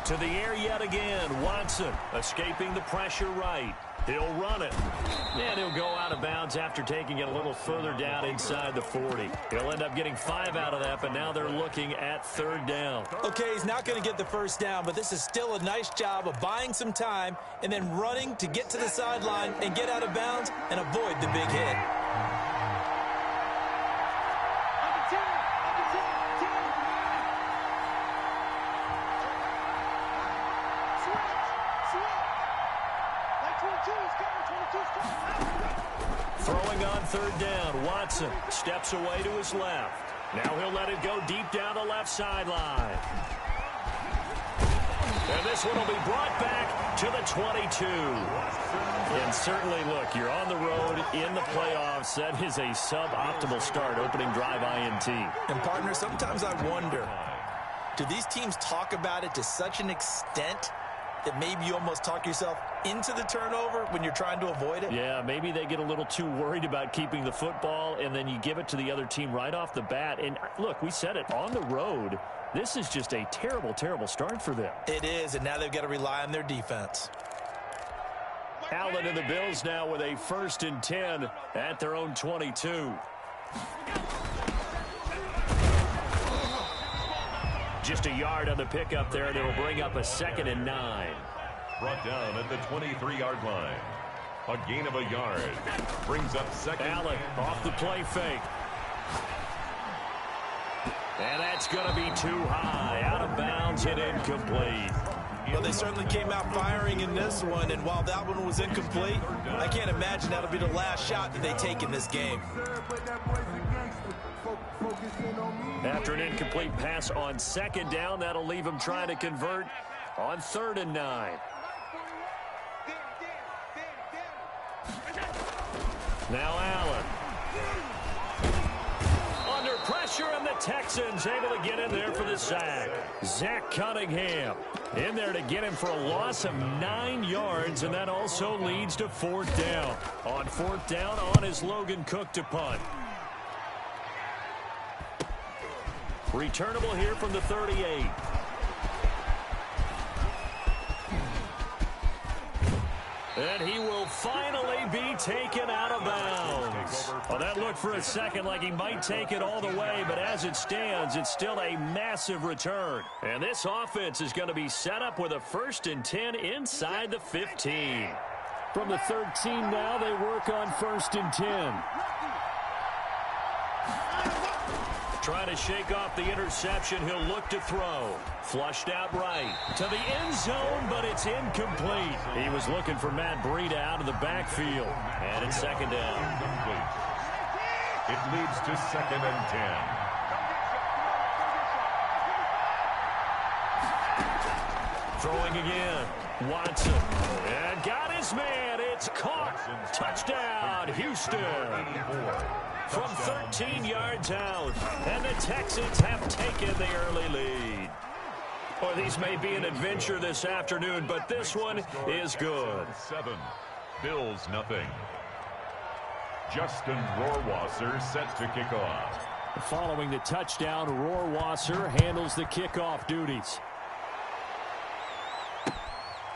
To the air yet again. Watson escaping the pressure right. He'll run it. And he'll go out of bounds after taking it a little further down inside the 40. He'll end up getting 5 out of that, but now they're looking at 3rd down. Okay, he's not going to get the first down, but this is still a nice job of buying some time and then running to get to the sideline and get out of bounds and avoid the big hit. Throwing on 3rd down, Watson steps away to his left. Now he'll let it go deep down the left sideline. And this one will be brought back to the 22. And certainly, look, you're on the road in the playoffs. That is a suboptimal start, opening drive INT. And, partner, sometimes I wonder, do these teams talk about it to such an extent that maybe you almost talk yourself into the turnover when you're trying to avoid it? Yeah, maybe they get a little too worried about keeping the football, and then you give it to the other team right off the bat. And, look, we said it, on the road, this is just a terrible, terrible start for them. It is, and now they've got to rely on their defense. Allen and the Bills now with a 1st and 10 at their own 22. Just a yard on the pickup there. They will bring up a 2nd and 9. Brought down at the 23-yard line. A gain of a yard. Brings up 2nd. Allen off the play fake. And that's going to be too high. Out of bounds and incomplete. Well, they certainly came out firing in this one, and while that one was incomplete, I can't imagine that'll be the last shot that they take in this game. After an incomplete pass on 2nd down, that'll leave them trying to convert on 3rd and 9. Now Allen. Under pressure, and the Texans able to get in there for the sack. Zach Cunningham in there to get him for a loss of 9 yards, and that also leads to 4th down. On 4th down, on is Logan Cook to punt. Returnable here from the 38. And he will finally be taken out of bounds. Well, that looked for a second like he might take it all the way, but as it stands, it's still a massive return. And this offense is going to be set up with a 1st and 10 inside the 15. From the 13 now, they work on 1st and 10. Trying to shake off the interception. He'll look to throw. Flushed out right to the end zone, but it's incomplete. He was looking for Matt Breida out of the backfield. And it's 2nd down. Incomplete. It leads to 2nd and 10. Throwing again. Watson. And got his man. It's caught. Touchdown, Houston. From 13 yards out. And the Texans have taken the early lead. Well, these may be an adventure this afternoon, but this one is good. 7. Bills nothing. Justin Rohrwasser set to kick off. Following the touchdown, Rohrwasser handles the kickoff duties.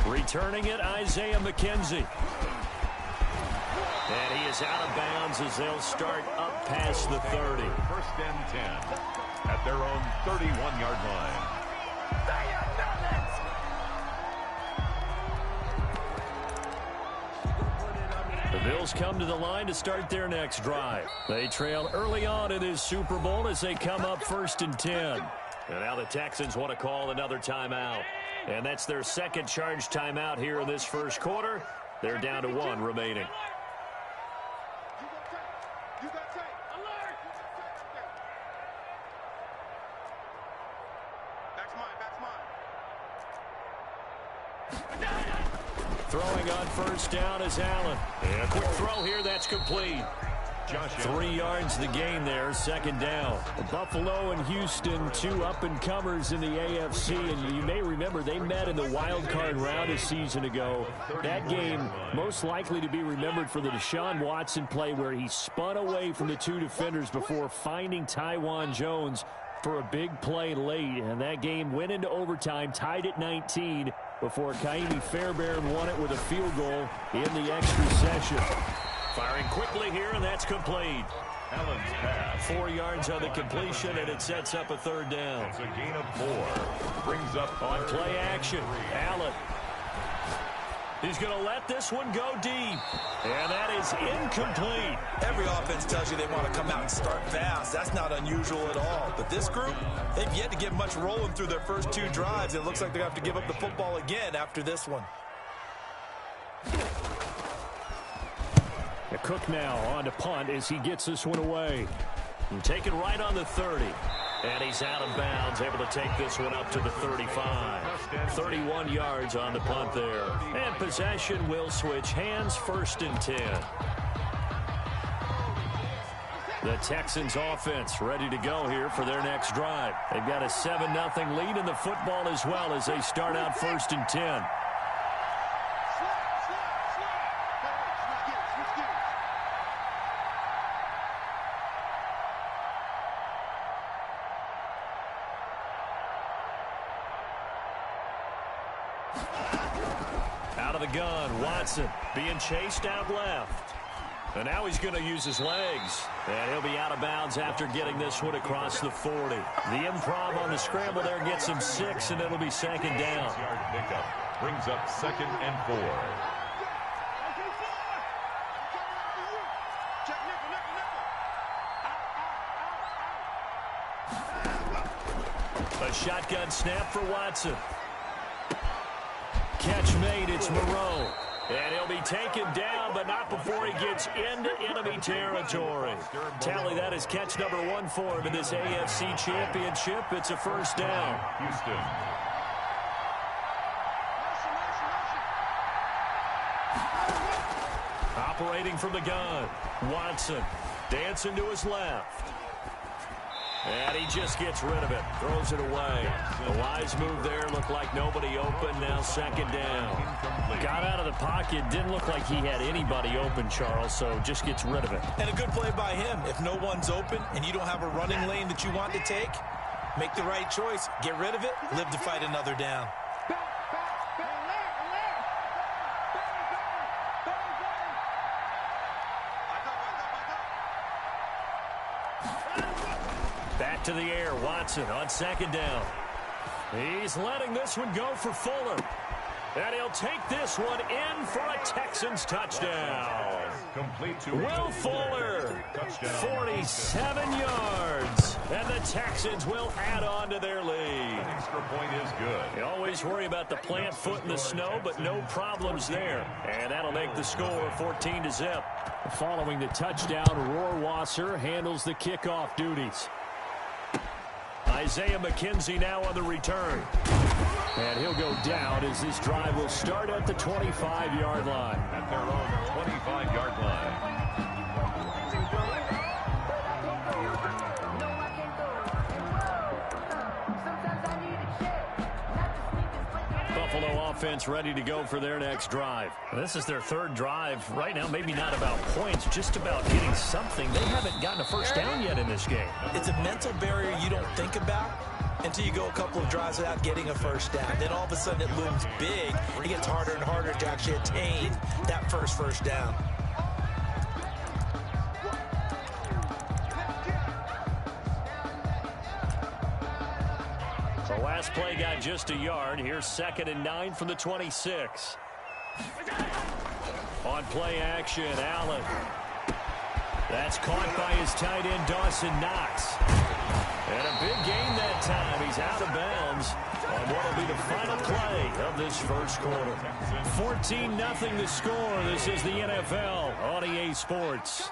Returning it, Isaiah McKenzie. And he is out of bounds as they'll start up past the 30. 1st and 10 at their own 31-yard line. The Bills come to the line to start their next drive. They trail early on in this Super Bowl as they come up 1st and 10. And now the Texans want to call another timeout. And that's their 2nd charge timeout here in this 1st quarter. They're down to 1 remaining. Throwing on 1st down is Allen. And a quick throw here, that's complete. 3 yards the gain there, 2nd down. Buffalo and Houston, 2 up-and-comers in the AFC, and you may remember they met in the wild card round a season ago. That game most likely to be remembered for the Deshaun Watson play where he spun away from the 2 defenders before finding Tywan Jones for a big play late, and that game went into overtime, tied at 19, before Kaimi Fairbairn won it with a field goal in the extra session. Firing quickly here, and that's complete. Allen's pass. 4 yards on the completion, and it sets up a third down. It's a gain of 4. Brings up on play action. Allen. He's going to let this one go deep. And that is incomplete. Every offense tells you they want to come out and start fast. That's not unusual at all. But this group, they've yet to get much rolling through their first 2 drives. It looks like they're going to have to give up the football again after this one. Cook now on to punt as he gets this one away. And taken right on the 30. And he's out of bounds, able to take this one up to the 35. 31 yards on the punt there. And possession will switch hands, 1st and 10. The Texans offense ready to go here for their next drive. They've got a 7-0 lead in the football as well as they start out 1st and 10. Out of the gun, Watson being chased out left. And now he's going to use his legs. And he'll be out of bounds after getting this one across the 40. The improv on the scramble there gets him 6, and it'll be 2nd down. Yard pickup brings up 2nd and 4. A shotgun snap for Watson. Catch made, it's Moreau. And he'll be taken down, but not before he gets into enemy territory. Tally, that is catch number 1 for him in this AFC Championship. It's a 1st down. Houston. Operating from the gun, Watson dancing to his left. And he just gets rid of it, throws it away. A wise move there, looked like nobody open, now 2nd down. Got out of the pocket, didn't look like he had anybody open, Charles, so just gets rid of it. And a good play by him. If no one's open and you don't have a running lane that you want to take, make the right choice, get rid of it, live to fight another down. Back to the air, Watson on 2nd down. He's letting this one go for Fuller. And he'll take this one in for a Texans touchdown. Complete to Will Fuller, 47 yards. And the Texans will add on to their lead. Extra point is good. You always worry about the plant foot in the snow, but no problems there. And that'll make the score 14-0. Following the touchdown, Rohrwasser handles the kickoff duties. Isaiah McKenzie now on the return. And he'll go down as this drive will start at the 25-yard line. At their own 25-yard line. Buffalo offense ready to go for their next drive. This is their 3rd drive. Right now, maybe not about points, just about getting something. They haven't gotten a first down yet in this game. It's a mental barrier you don't think about until you go a couple of drives without getting a first down. Then all of a sudden it looms big. It gets harder and harder to actually attain that first down. The last play got just a yard. Here's 2nd and 9 from the 26. On play action, Allen. That's caught by his tight end, Dawson Knox. And a big gain that time. He's out of bounds on what will be the final play of this first quarter. 14-0 the score. This is the NFL on EA Sports.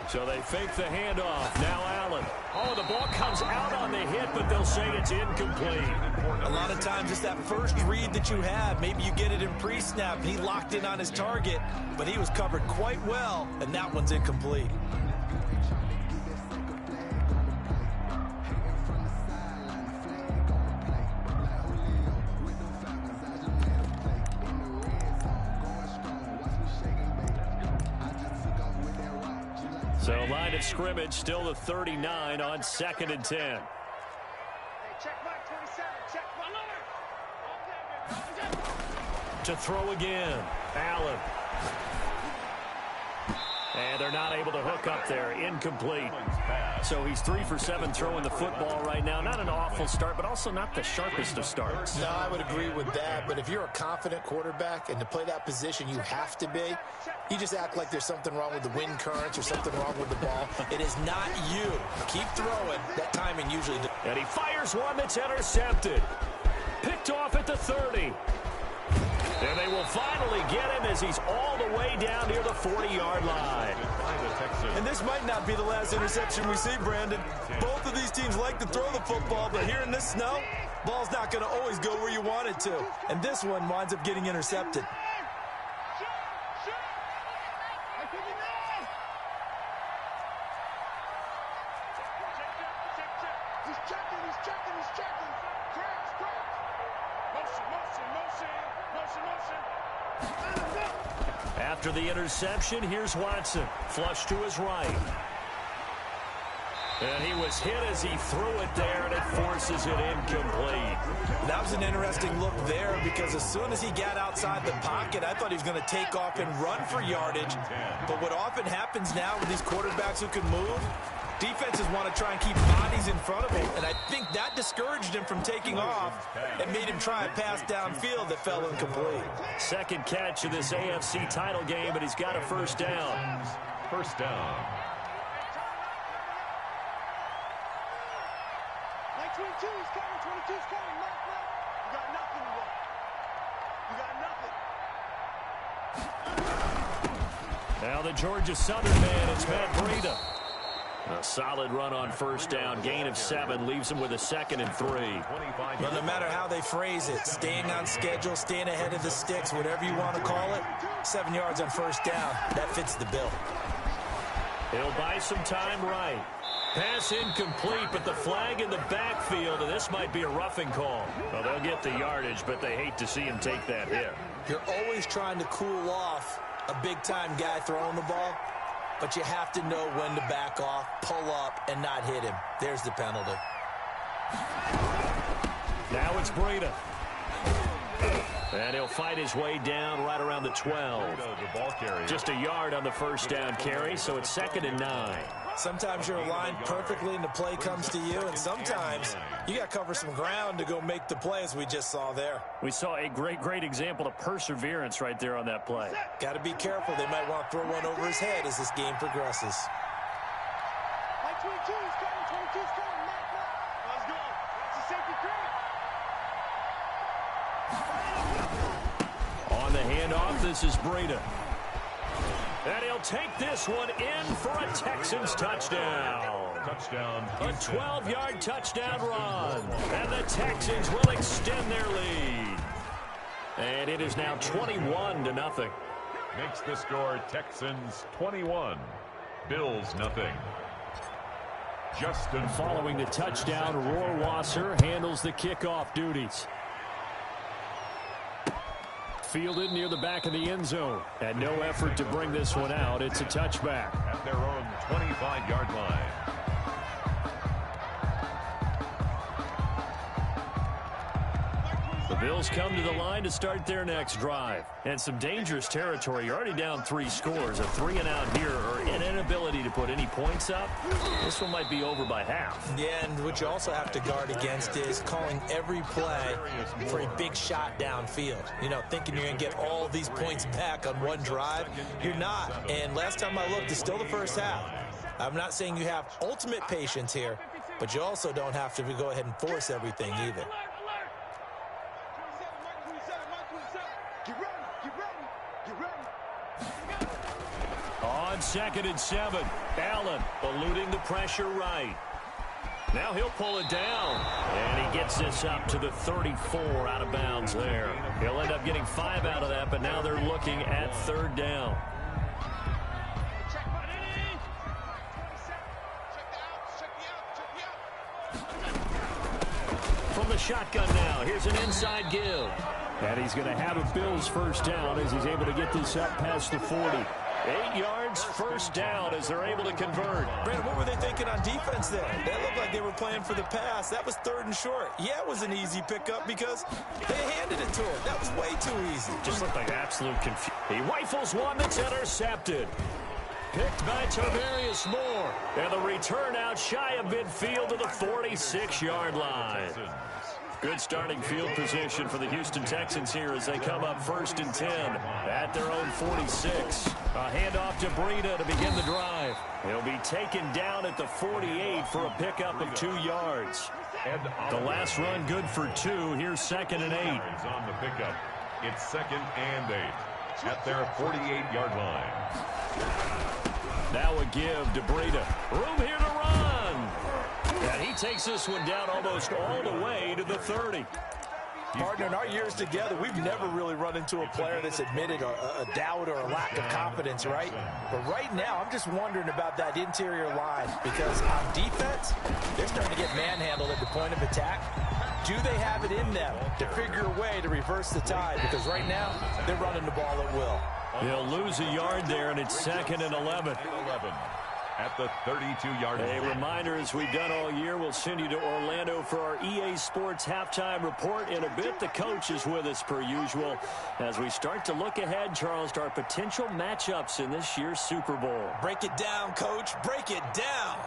So they fake the handoff. Now Allen. Oh, the ball comes out on the hit, but they'll say it's incomplete. A lot of times it's that first read that you have. Maybe you get it in pre-snap, and he locked in on his target, but he was covered quite well, and that one's incomplete. So line of scrimmage still the 39 on 2nd and 10. Hey, check mark 27. Check mark. To throw again. Allen. And they're not able to hook up there. Incomplete. So he's 3 for 7 throwing the football right now. Not an awful start, but also not the sharpest of starts. No, I would agree with that. But if you're a confident quarterback and to play that position you have to be, you just act like there's something wrong with the wind currents or something wrong with the ball. It is not you. Keep throwing. That timing usually does. And he fires one that's intercepted. Picked off at the 30. And they will finally get him as he's all the way down near the 40-yard line. And this might not be the last interception we see, Brandon. Both of these teams like to throw the football, but here in this snow, ball's not going to always go where you want it to. And this one winds up getting intercepted. After the interception, here's Watson. Flush to his right. And he was hit as he threw it there, and it forces it incomplete. That was an interesting look there because as soon as he got outside the pocket, I thought he was going to take off and run for yardage. But what often happens now with these quarterbacks who can move, defenses want to try and keep bodies in front of him, and I think that discouraged him from taking off and made him try a pass downfield that fell incomplete. Second catch of this AFC title game, but he's got a first down. First down. 22 is coming. 22 is coming. Mark. You got nothing, bro. You got nothing. Now the Georgia Southern man, it's Matt Breida. A solid run on first down. Gain of 7 leaves him with a 2nd and 3. Well, no matter how they phrase it, staying on schedule, staying ahead of the sticks, whatever you want to call it, 7 yards on first down, that fits the bill. He'll buy some time right. Pass incomplete, but the flag in the backfield, and this might be a roughing call. Well, they'll get the yardage, but they hate to see him take that hit. You're always trying to cool off a big-time guy throwing the ball, but you have to know when to back off, pull up, and not hit him. There's the penalty. Now it's Breida. And he'll fight his way down right around the 12. Just a yard on the first down carry, so it's 2nd and 9. Sometimes you're aligned perfectly and the play comes to you, and sometimes you got to cover some ground to go make the play, as we just saw there. We saw a great example of perseverance right there on that play. Got to be careful. They might want to throw one over his head as this game progresses. 22 is coming. 22 is coming. Mark. Let's go. That's a safety credit. On the handoff, this is Breida. And he'll take this one in for a Texans touchdown. Touchdown. A 12-yard touchdown run. And the Texans will extend their lead. And it is now 21-0. Makes the score Texans 21. Bills nothing. Justin. Following the touchdown, Rohrwasser handles the kickoff duties. Fielded near the back of the end zone. And no effort to bring this one out. It's a touchback. At their own 25-yard line. The Bills come to the line to start their next drive. And some dangerous territory. You're already down 3 scores. A 3-and-out here, or an inability to put any points up. This one might be over by half. Yeah, and what you also have to guard against is calling every play for a big shot downfield. You know, thinking you're going to get all these points back on one drive. You're not. And last time I looked, it's still the first half. I'm not saying you have ultimate patience here, but you also don't have to go ahead and force everything either. On 2nd and 7, Allen eluding the pressure right. Now he'll pull it down, and he gets this up to the 34 out of bounds there. He'll end up getting 5 out of that, but now they're looking at 3rd down. From the shotgun now, here's an inside give. And he's going to have a Bills first down as he's able to get this up past the 40. 8 yards, first down as they're able to convert. Brandon, what were they thinking on defense there? That looked like they were playing for the pass. That was 3rd and short. Yeah, it was an easy pickup because they handed it to him. That was way too easy. Just looked like absolute confusion. He rifles one that's intercepted. Picked by Tarvarius Moore. And the return out shy of midfield to the 46-yard line. Good starting field position for the Houston Texans here as they come up 1st and 10 at their own 46. A handoff to Breida to begin the drive. He'll be taken down at the 48 for a pickup of 2 yards. The last run good for 2. Here's 2nd and 8. On the pickup, it's 2nd and 8 at their 48-yard line. Now a give to Breida. Room here to run. And he takes this one down almost all the way to the 30. Partner, in our years together, we've never really run into a player that's admitted a doubt or a lack of confidence, right? But right now, I'm just wondering about that interior line because on defense, they're starting to get manhandled at the point of attack. Do they have it in them to figure a way to reverse the tide? Because right now, they're running the ball at will. He'll lose a yard there, and it's 2nd and 11. At the 32-yard line. A reminder, as we've done all year, we'll send you to Orlando for our EA Sports halftime report in a bit. The coach is with us per usual as we start to look ahead, Charles, to our potential matchups in this year's Super Bowl. Break it down, Coach. Break it down.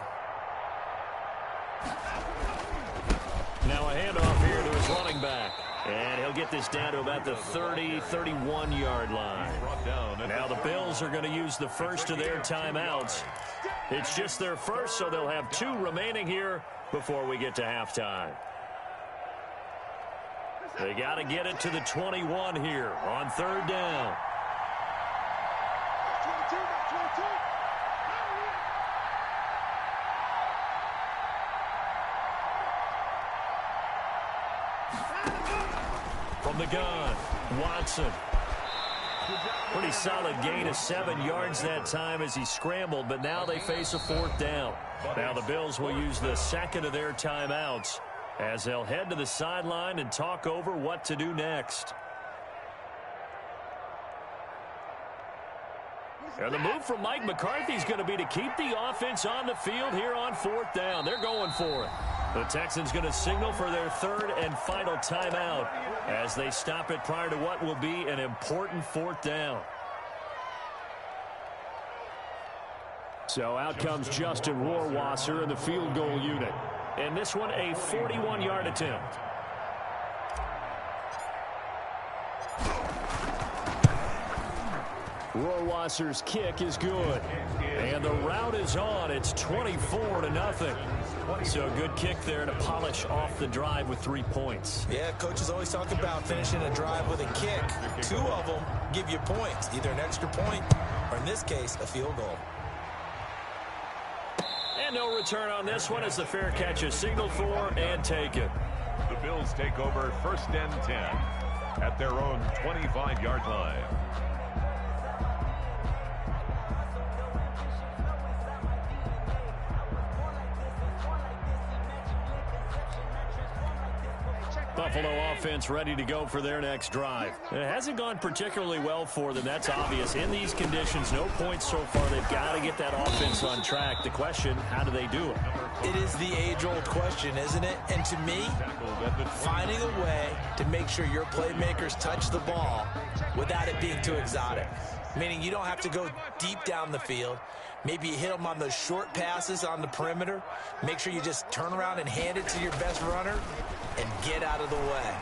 Now a handoff here to his running back. And he'll get this down to about the 30, 31-yard line. Now the Bills are going to use the first of their timeouts. It's just their first, so they'll have 2 remaining here before we get to halftime. They got to get it to the 21 here on 3rd down. From the gun, Watson. Pretty solid gain of 7 yards that time as he scrambled, but now they face a 4th down. Now the Bills will use the 2nd of their timeouts as they'll head to the sideline and talk over what to do next. And the move from Mike McCarthy is going to be to keep the offense on the field here on 4th down. They're going for it. The Texans going to signal for their 3rd and final timeout as they stop it prior to what will be an important 4th down. So out comes Justin Rohrwasser in the field goal unit. And this one a 41-yard attempt. Rohrwasser's kick is good. And the route is on. It's 24-0. So good kick there to polish off the drive with 3 points. Yeah, coaches always talk about finishing a drive with a kick. 2 of them give you points, either an extra point or, in this case, a field goal. And no return on this one as the fair catch is signaled for and taken. The Bills take over 1st and 10 at their own 25-yard line. Buffalo offense ready to go for their next drive. It hasn't gone particularly well for them. That's obvious. In these conditions, no points so far. They've got to get that offense on track. The question, how do they do it? It is the age-old question, isn't it? And to me, finding a way to make sure your playmakers touch the ball without it being too exotic. Meaning you don't have to go deep down the field. Maybe you hit them on those short passes on the perimeter. Make sure you just turn around and hand it to your best runner and get out of the way.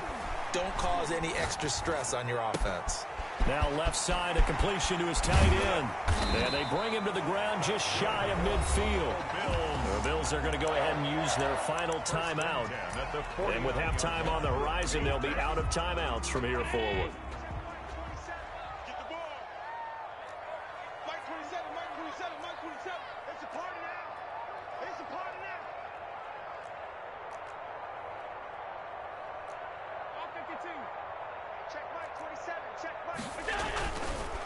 Don't cause any extra stress on your offense. Now left side, a completion to his tight end. And they bring him to the ground just shy of midfield. The Bills are going to go ahead and use their final timeout. And with halftime on the horizon, they'll be out of timeouts from here forward.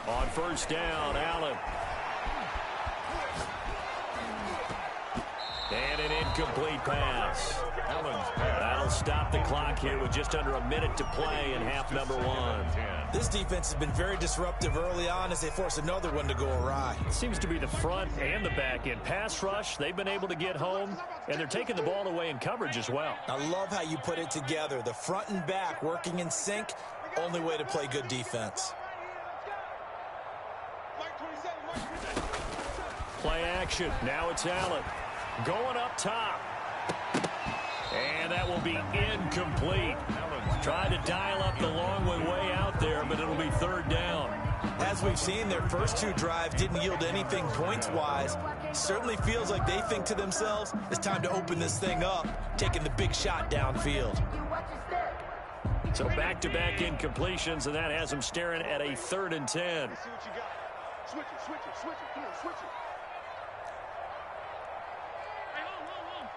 On 1st down, Allen. And an incomplete pass. That'll stop the clock here with just under a minute to play in half number one. This defense has been very disruptive early on as they force another one to go awry. It seems to be the front and the back end. Pass rush, they've been able to get home, and they're taking the ball away in coverage as well. I love how you put it together. The front and back working in sync, only way to play good defense. Play action. Now it's Allen. Going up top. And that will be incomplete. Tried to dial up the long one way out there, but it'll be third down. As we've seen, their first two drives didn't yield anything points-wise. Certainly feels like they think to themselves, it's time to open this thing up, taking the big shot downfield. So back-to-back incompletions, and that has them staring at a 3rd and 10. Switch it. Come on, switch it. Hey, hold.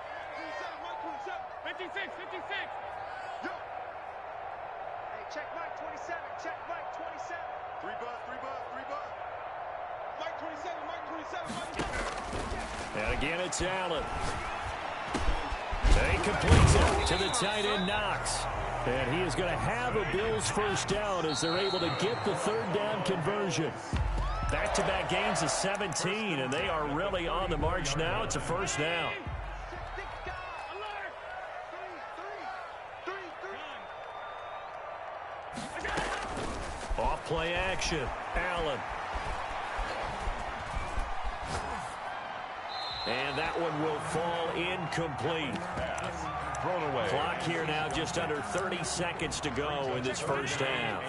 56. Yo. Hey, check Mike 27. Check Mike 27. 3 bucks. Mike 27. And again, it's Allen. He completes it to the tight end, Knox. And he is going to have a Bills first down as they're able to get the 3rd down conversion. Back-to-back gains of 17, and they are really on the march now. It's a first down. Off play action. Allen. And that one will fall incomplete. Thrown away. Clock here now just under 30 seconds to go in this first half.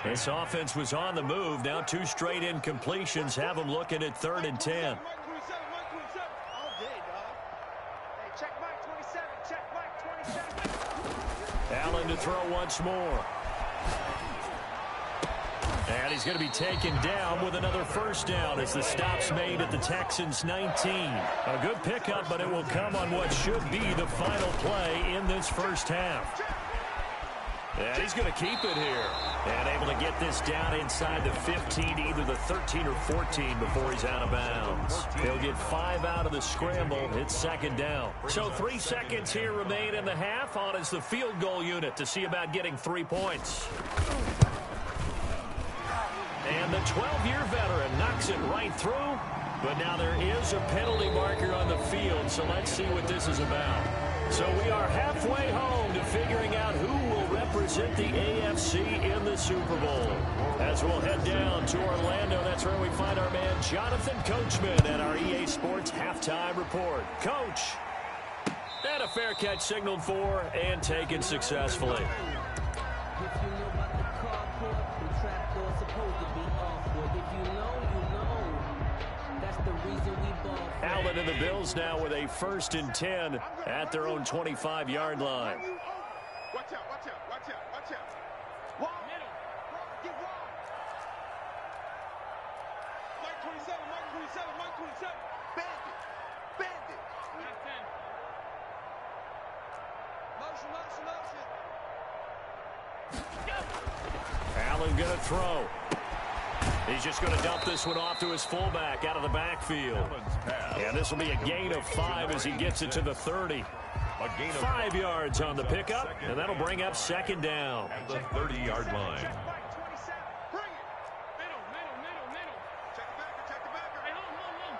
This offense was on the move. Now 2 straight incompletions have them looking at 3rd and 10. Allen to throw once more. And he's going to be taken down with another first down as the stop's made at the Texans' 19. A good pickup, but it will come on what should be the final play in this first half. And he's going to keep it here. And able to get this down inside the 15, either the 13 or 14 before he's out of bounds. He'll get 5 out of the scramble. It's 2nd down. So 3 seconds here remain in the half. On is the field goal unit to see about getting 3 points. And the 12-year veteran knocks it right through. But now there is a penalty marker on the field, so let's see what this is about. So we are halfway home to figuring out who will represent the AFC in the Super Bowl. As we'll head down to Orlando, that's where we find our man Jonathan Coachman at our EA Sports Halftime Report. Coach, and a fair catch signaled for and taken successfully. Allen and the Bills now with a 1st and 10 at their own 25-yard line. Watch out. Wide. Middle. Get wide. Mike 27. Bandit. Not 10. Motion. Allen going to throw. He's just going to dump this one off to his fullback out of the backfield. And this will be a gain of 5 as he gets it to the 30. 5 yards on the pickup, and that'll bring up 2nd down. At the 30-yard line. Bring it. Middle. Check the backer. Hey, hold.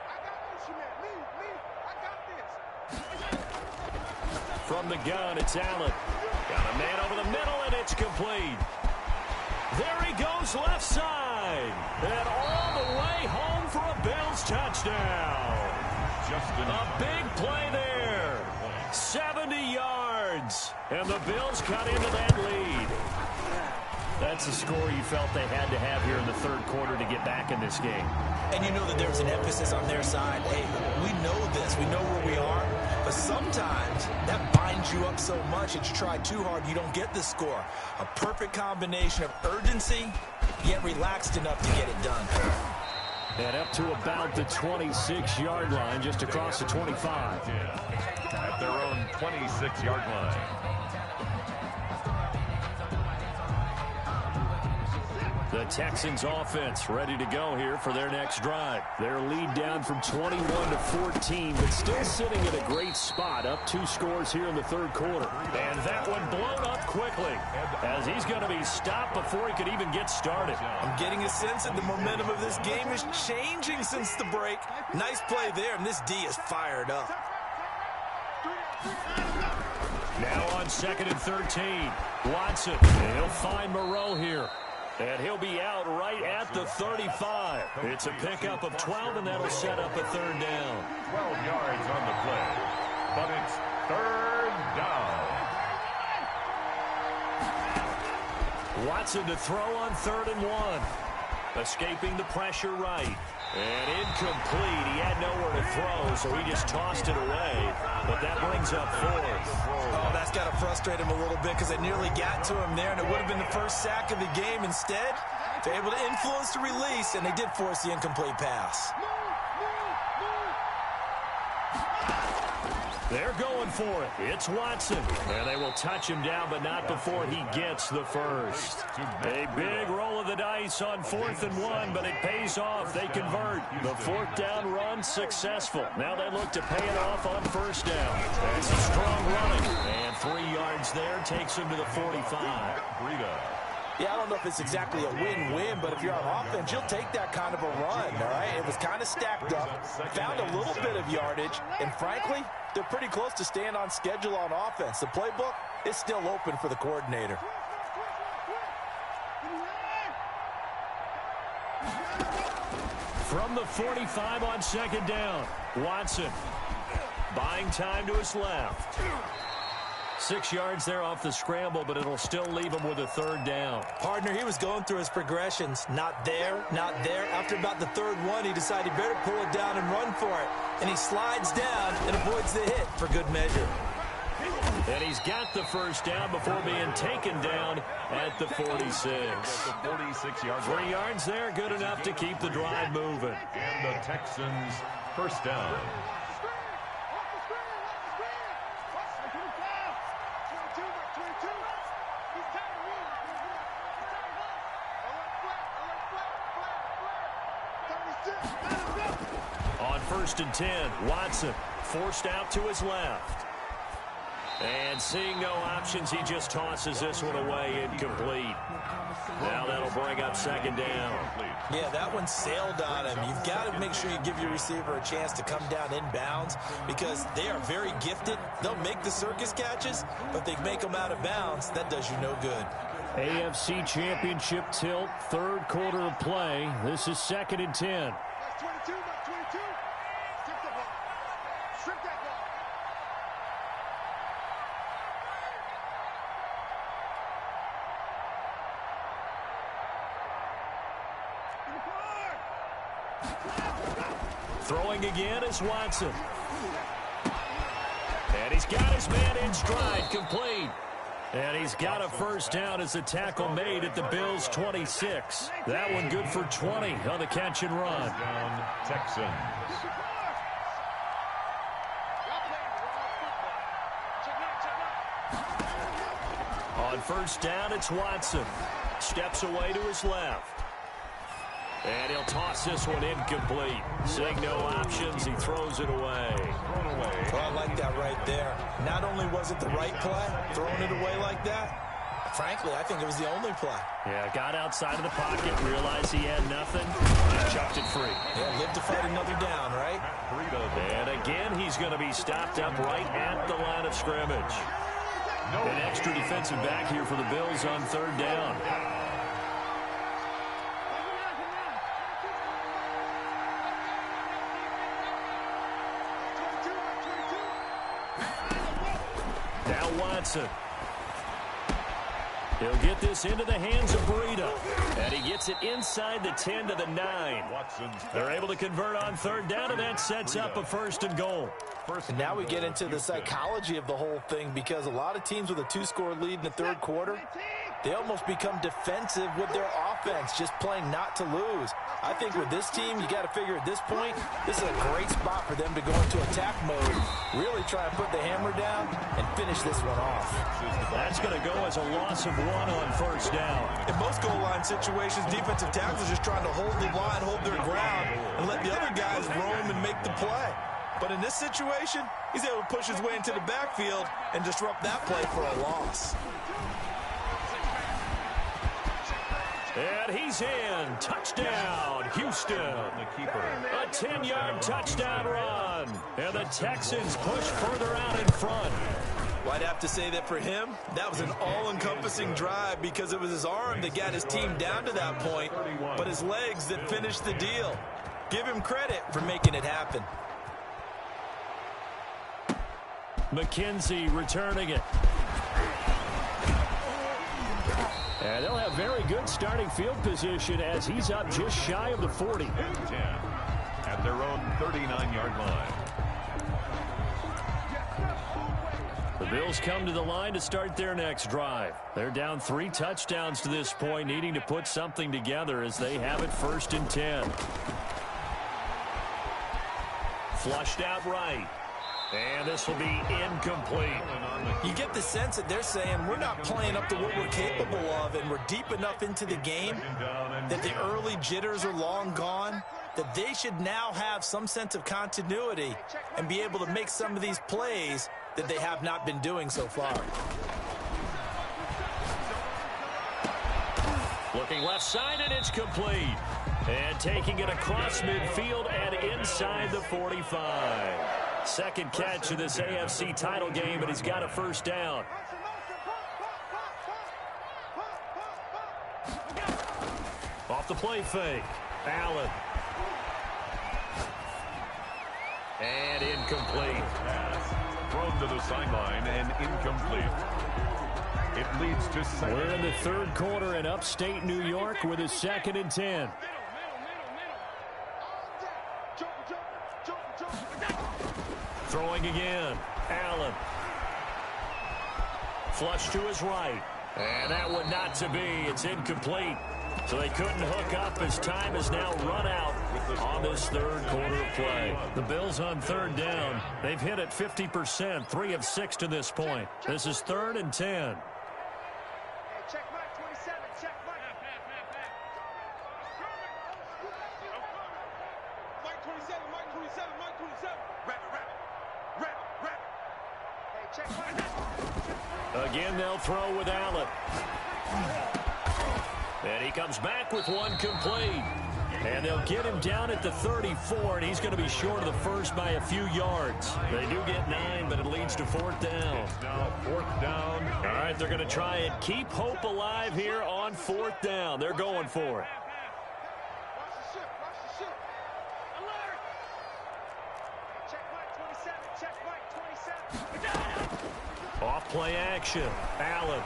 I got this, man. Me. I got this. From the gun, it's Allen. Got a man over the middle, and it's complete. There he goes left side. And all the way home for a Bills touchdown. A big play there. 70 yards. And the Bills cut into that lead. That's a score you felt they had to have here in the 3rd quarter to get back in this game. And you know that there's an emphasis on their side. Hey, we know this. We know where we are. But sometimes that binds you up so much that you try too hard, you don't get the score. A perfect combination of urgency, yet relaxed enough to get it done. And up to about the 26-yard line, just across the 25. At their own 26-yard line. The Texans offense ready to go here for their next drive. Their lead down from 21 to 14, but still sitting in a great spot, up 2 scores here in the third quarter. And that one blown up quickly as he's going to be stopped before he could even get started. I'm getting a sense that the momentum of this game is changing since the break. Nice play there, and this D is fired up. Now on 2nd and 13, Watson. And he'll find Moreau here. And he'll be out right at the 35. It's a pickup of 12, and that'll set up a third down. 12 yards on the play, but it's third down. Watson to throw on 3rd and 1. Escaping the pressure right. And incomplete. He had nowhere to throw, so he just tossed it away. But that brings up 4th. Oh, that's got to frustrate him a little bit because they nearly got to him there, and it would have been the first sack of the game. Instead, they're able to influence the release, and they did force the incomplete pass. They're going for it. It's Watson. And they will touch him down, but not before he gets the first. A big roll of the dice on 4th and 1, but it pays off. They convert. The 4th down run successful. Now they look to pay it off on 1st down. That's a strong running. And 3 yards there takes him to the 45. Yeah, I don't know if it's exactly a win-win, but if you're on offense, you'll take that kind of a run, all right? It was kind of stacked up, found a little bit of yardage, and frankly, they're pretty close to staying on schedule on offense. The playbook is still open for the coordinator. From the 45 on 2nd down, Watson buying time to his left. 6 yards there off the scramble, but it'll still leave him with a 3rd down. Partner, he was going through his progressions. Not there, not there. After about the 3rd one, he decided he better pull it down and run for it. And he slides down and avoids the hit for good measure. And he's got the 1st down before being taken down at the 46. 3 yards there, good enough to keep the drive moving. And the Texans' 1st down. On 1st and 10, Watson forced out to his left. And seeing no options, he just tosses this one away, incomplete. Now that'll bring up 2nd down. Yeah, that one sailed on him. You've got to make sure you give your receiver a chance to come down inbounds because they are very gifted. They'll make the circus catches, but they make them out of bounds. That does you no good. AFC Championship tilt, 3rd quarter of play. This is 2nd and 10. Throwing again is Watson. And he's got his man in stride, complete. And he's got a 1st down as the tackle made at the Bills' 26. That one good for 20 on the catch and run. Down Texans. On 1st down, it's Watson. Steps away to his left. And he'll toss this one incomplete. Seeing no options, he throws it away. Well, I like that right there. Not only was it the right play, throwing it away like that, frankly, I think it was the only play. Yeah, got outside of the pocket, realized he had nothing, and chucked it free. Yeah, live to fight another down, right? And again, he's going to be stopped up right at the line of scrimmage. An extra defensive back here for the Bills on 3rd down. Now Watson. He'll get this into the hands of Burrito. And he gets it inside the 10 to the 9. They're able to convert on 3rd down, and that sets up a 1st and goal. And now we get into the psychology of the whole thing because a lot of teams with a 2-score lead in the 3rd quarter, they almost become defensive with their offense, just playing not to lose. I think with this team, you got to figure at this point, this is a great spot for them to go into attack mode, really try and put the hammer down and finish this one off. That's is going to go as a loss of 1 on first down. In most goal line situations, defensive tackles are just trying to hold the line, hold their ground, and let the other guys roam and make the play. But in this situation, he's able to push his way into the backfield and disrupt that play for a loss. And he's in. Touchdown, Houston. A 10-yard touchdown run. And the Texans push further out in front. Well, I'd have to say that for him, that was an all-encompassing drive because it was his arm that got his team down to that point, but his legs that finished the deal. Give him credit for making it happen. McKenzie returning it. And they'll have very good starting field position as he's up just shy of the 40. 10 at their own 39-yard line. The Bills come to the line to start their next drive. They're down 3 touchdowns to this point, needing to put something together as they have it 1st and 10. Flushed out right. And this will be incomplete. You get the sense that they're saying we're not playing up to what we're capable of, and we're deep enough into the game that the early jitters are long gone, that they should now have some sense of continuity and be able to make some of these plays that they have not been doing so far. Looking left side, and it's complete. And taking it across midfield and inside the 45. Second catch of this AFC title game, and he's got a first down. Off the play fake. Allen. And incomplete. Thrown to the sideline and incomplete. It leads to second. We're in the 3rd quarter in upstate New York with a 2nd and 10. Throwing again. Allen. Flush to his right. And that one not to be. It's incomplete. So they couldn't hook up as time has now run out on this 3rd quarter of play. The Bills on 3rd down. They've hit it 50%, 3 of 6 to this point. This is 3rd and 10. Check Mike 27, check Mike. Mike 27, Mike 27, Mike 27. Rap. Hey, check Mike. Again, they'll throw with Allen. And he comes back with one complete. And they'll get him down at the 34, and he's going to be short of the first by a few yards. They do get 9, but it leads to 4th down. It's now 4th down. All right, they're going to try and keep hope alive here on 4th down. They're going for it. Watch the ship, watch the ship. Alert! Check Mike 27, check Mike 27. Off play action. Allen.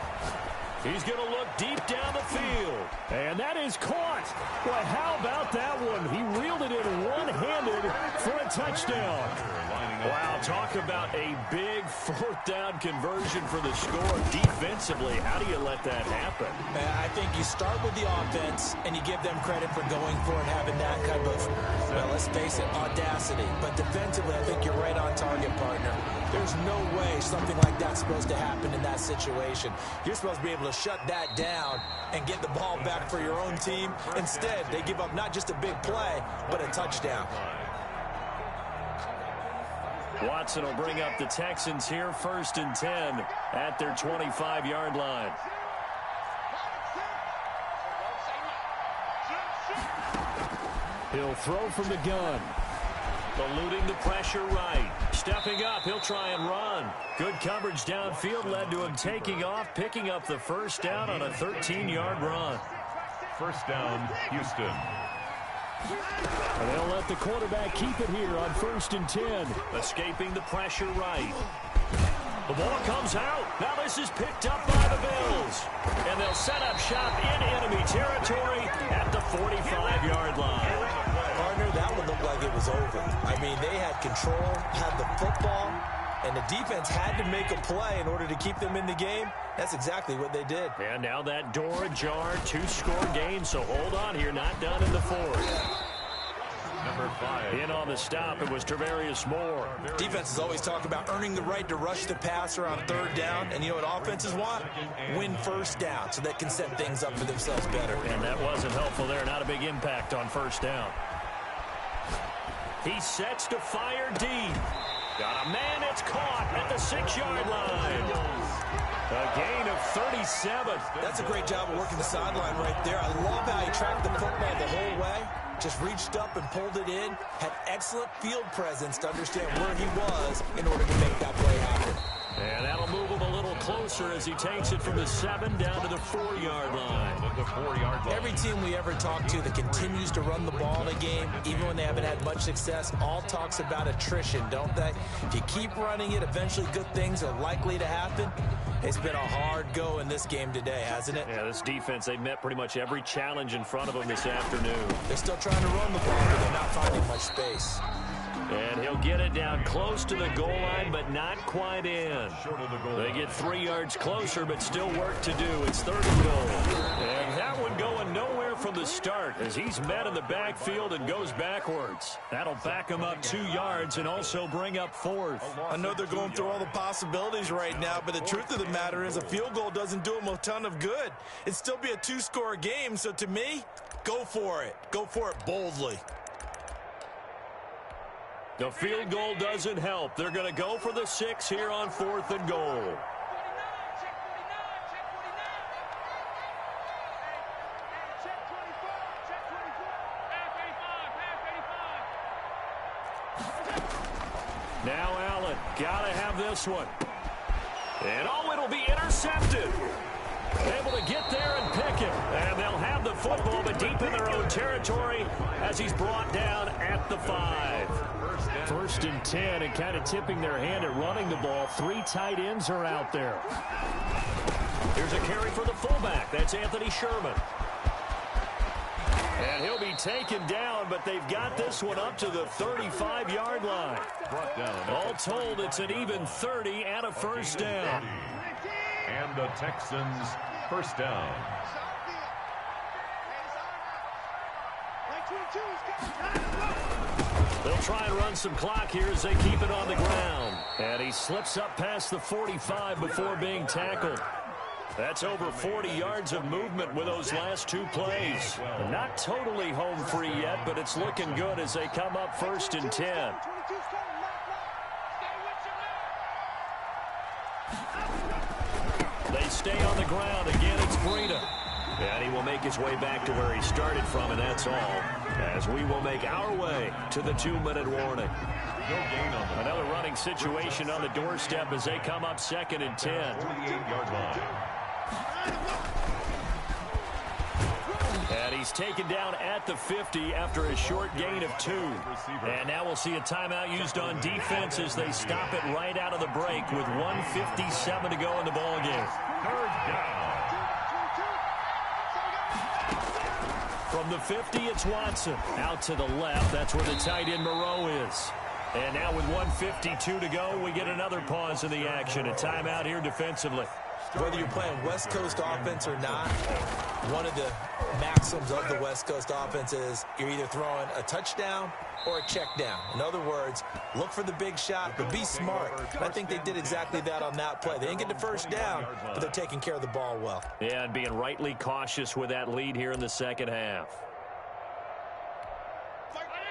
He's going to look deep down the field. And that is caught. Boy, how about that one? He reeled it in one-handed for a touchdown. Wow, talk about a big 4th down conversion for the score. Defensively, how do you let that happen? I think you start with the offense, and you give them credit for going for it, having that kind of, well, let's face it, audacity. But defensively, I think you're right on target, partner. There's no way something like that's supposed to happen in that situation. You're supposed to be able to shut that down and get the ball back for your own team. Instead, they give up not just a big play, but a touchdown. Watson will bring up the Texans here, 1st and 10 at their 25-yard line. He'll throw from the gun. Eluding the pressure right. Stepping up, he'll try and run. Good coverage downfield led to him taking off, picking up the first down on a 13-yard run. First down, Houston. And they'll let the quarterback keep it here on 1st and 10. Escaping the pressure right. The ball comes out. Now this is picked up by the Bills. And they'll set up shop in enemy territory at the 45-yard line. Partner, that one looked like it was over. I mean, they had control, had the football, and the defense had to make a play in order to keep them in the game. That's exactly what they did. And now that door ajar, 2-score game, so hold on here, not done in the 4th. Number In on the stop, it was Travarius Moore. Defenses always talk about earning the right to rush the passer on third down. And you know what offenses want? Win first down so they can set things up for themselves better. And that wasn't helpful there. Not a big impact on first down. He sets to fire deep. Got a man that's caught at the 6-yard line. A gain of 37. That's a great job of working the sideline right there. I love how he tracked the football the whole way. Just reached up and pulled it in. Had excellent field presence to understand where he was in order to make that play happen. And that'll move him a little closer as he takes it from the 7 down to the 4-yard line. Every team we ever talk to that continues to run the ball in a game, even when they haven't had much success, all talks about attrition, don't they? If you keep running it, eventually good things are likely to happen. It's been a hard go in this game today, hasn't it? Yeah, this defense, they've met pretty much every challenge in front of them this afternoon. They're still trying to run the ball, but they're not finding much space. And he'll get it down close to the goal line, but not quite in. They get 3 yards closer, but still work to do. It's 3rd and goal. And that one going nowhere from the start as he's met in the backfield and goes backwards. That'll back him up 2 yards and also bring up 4th. I know they're going through all the possibilities right now, but the truth of the matter is a field goal doesn't do them a ton of good. It'd still be a 2-score game, so to me, go for it. Go for it boldly. The field goal doesn't help. They're going to go for the 6 here on 4th and goal. Now Allen, got to have this one. And oh, it'll be intercepted. Able to get there and pick it. And they'll have the football, but deep in their own territory as he's brought down at the 5. 1st and 10, and kind of tipping their hand at running the ball. 3 tight ends are out there. Here's a carry for the fullback. That's Anthony Sherman. And he'll be taken down, but they've got this one up to the 35-yard line. All told, it's an even 30 and a first down. And the Texans first down. They'll try and run some clock here as they keep it on the ground. And he slips up past the 45 before being tackled. That's over 40 yards of movement with those last 2 plays. Not totally home free yet, but it's looking good as they come up 1st and 10. They stay on the ground. Again, it's Breida. And he will make his way back to where he started from, and that's all. As we will make our way to the 2-minute warning. Another running situation on the doorstep as they come up 2nd and 10. 48-yard line. And he's taken down at the 50 after a short gain of 2. And now we'll see a timeout used on defense as they stop it right out of the break with 1:57 to go in the ballgame. 3rd down. From the 50, it's Watson. Out to the left, that's where the tight end Moreau is. And now with 1:52 to go, we get another pause in the action. A timeout here defensively. Whether you're playing West Coast offense or not, one of the maxims of the West Coast offense is you're either throwing a touchdown or a check down. In other words, look for the big shot, but be smart. And I think they did exactly that on that play. They didn't get the first down, but they're taking care of the ball well. Yeah, and being rightly cautious with that lead here in the second half.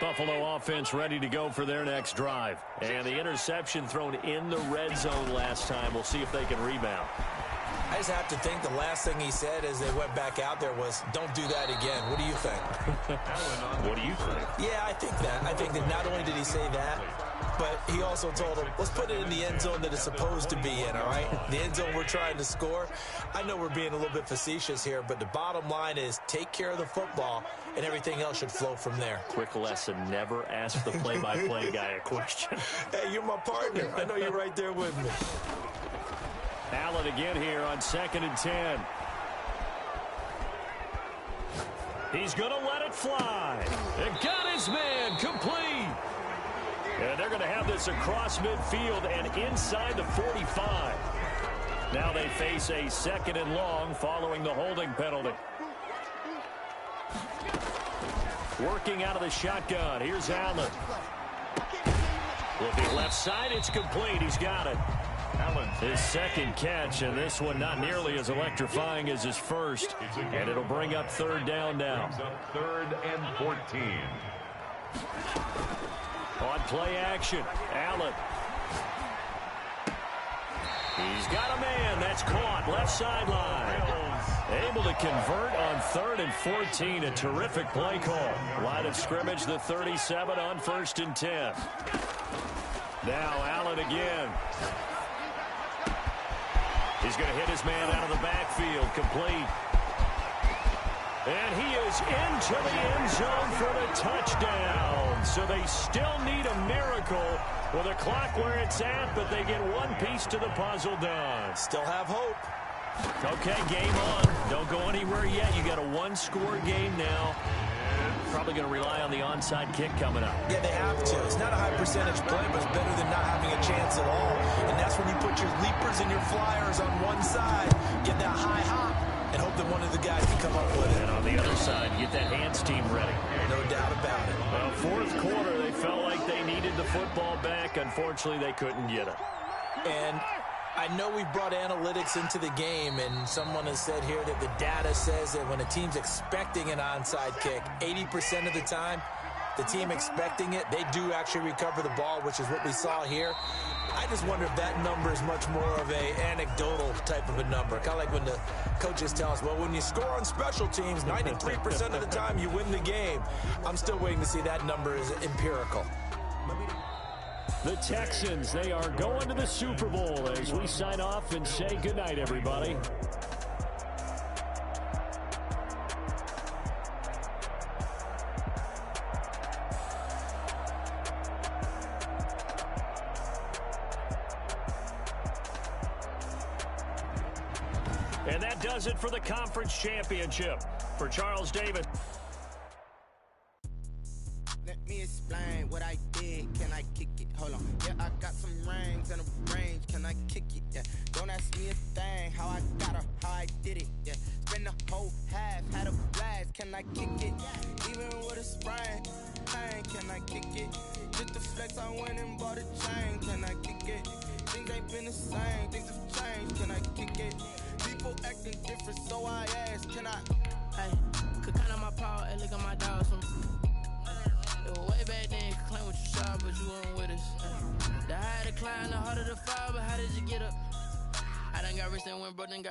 Buffalo offense ready to go for their next drive. And the interception thrown in the red zone last time. We'll see if they can rebound. I just have to think the last thing he said as they went back out there was, don't do that again. What do you think? What do you think? Yeah, I think that. I think that not only did he say that, but he also told him, let's put it in the end zone that it's supposed to be in, all right? The end zone we're trying to score. I know we're being a little bit facetious here, but the bottom line is take care of the football, and everything else should flow from there. Quick lesson, never ask the play-by-play guy a question. Hey, you're my partner. I know you're right there with me. Allen again here on 2nd and 10. He's going to let it fly. And got his man complete. And they're going to have this across midfield and inside the 45. Now they face a 2nd and long following the holding penalty. Working out of the shotgun. Here's Allen. Looking left side. It's complete. He's got it. His second catch, and this one not nearly as electrifying as his first. And it'll bring up third down now. Third and 14. On play action, Allen. He's got a man. That's caught. Left sideline. Able to convert on third and 14. A terrific play call. Line of scrimmage, the 37 on 1st and 10. Now Allen again. He's going to hit his man out of the backfield. Complete. And he is into the end zone for the touchdown. So they still need a miracle with a clock where it's at, but they get one piece to the puzzle done. Still have hope. Okay, game on. Don't go anywhere yet. You got a one-score game now. Probably going to rely on the onside kick coming up. Yeah, they have to. It's not a high percentage play, but it's better than not having a chance at all. And that's when you put your leapers and your flyers on one side, get that high hop, and hope that one of the guys can come up with it. And on the other side, get that hands team ready. No doubt about it. Well, fourth quarter, they felt like they needed the football back. Unfortunately, they couldn't get it. And I know we brought analytics into the game, and someone has said here that the data says that when a team's expecting an onside kick, 80% of the time, the team expecting it, they do actually recover the ball, which is what we saw here. I just wonder if that number is much more of a anecdotal type of a number. Kind of like when the coaches tell us, well, when you score on special teams, 93% of the time you win the game. I'm still waiting to see that number is empirical. The Texans, they are going to the Super Bowl as we sign off and say goodnight, everybody. And that does it for the conference championship. For Charles Davis. Let me explain what I did. Can I kick it? Hold on. Yeah, I got some rings and a range. Can I kick it? Yeah. Don't ask me a thing. How I got her, how I did it. Yeah. Spend the whole half, had a blast. Can I kick it? Even with a sprain, pain. Can I kick it? Just the flex, I went and bought a chain. Can I kick it? Things ain't been the same. Things have changed. Can I kick it? People acting different, so I asked. Can I? Hey, could count on my power and look at my dogs. It was way back then, you could claim what you saw, but you weren't with us. The higher the climb, the harder the fall, but how did you get up? I done got rich and went broke, then got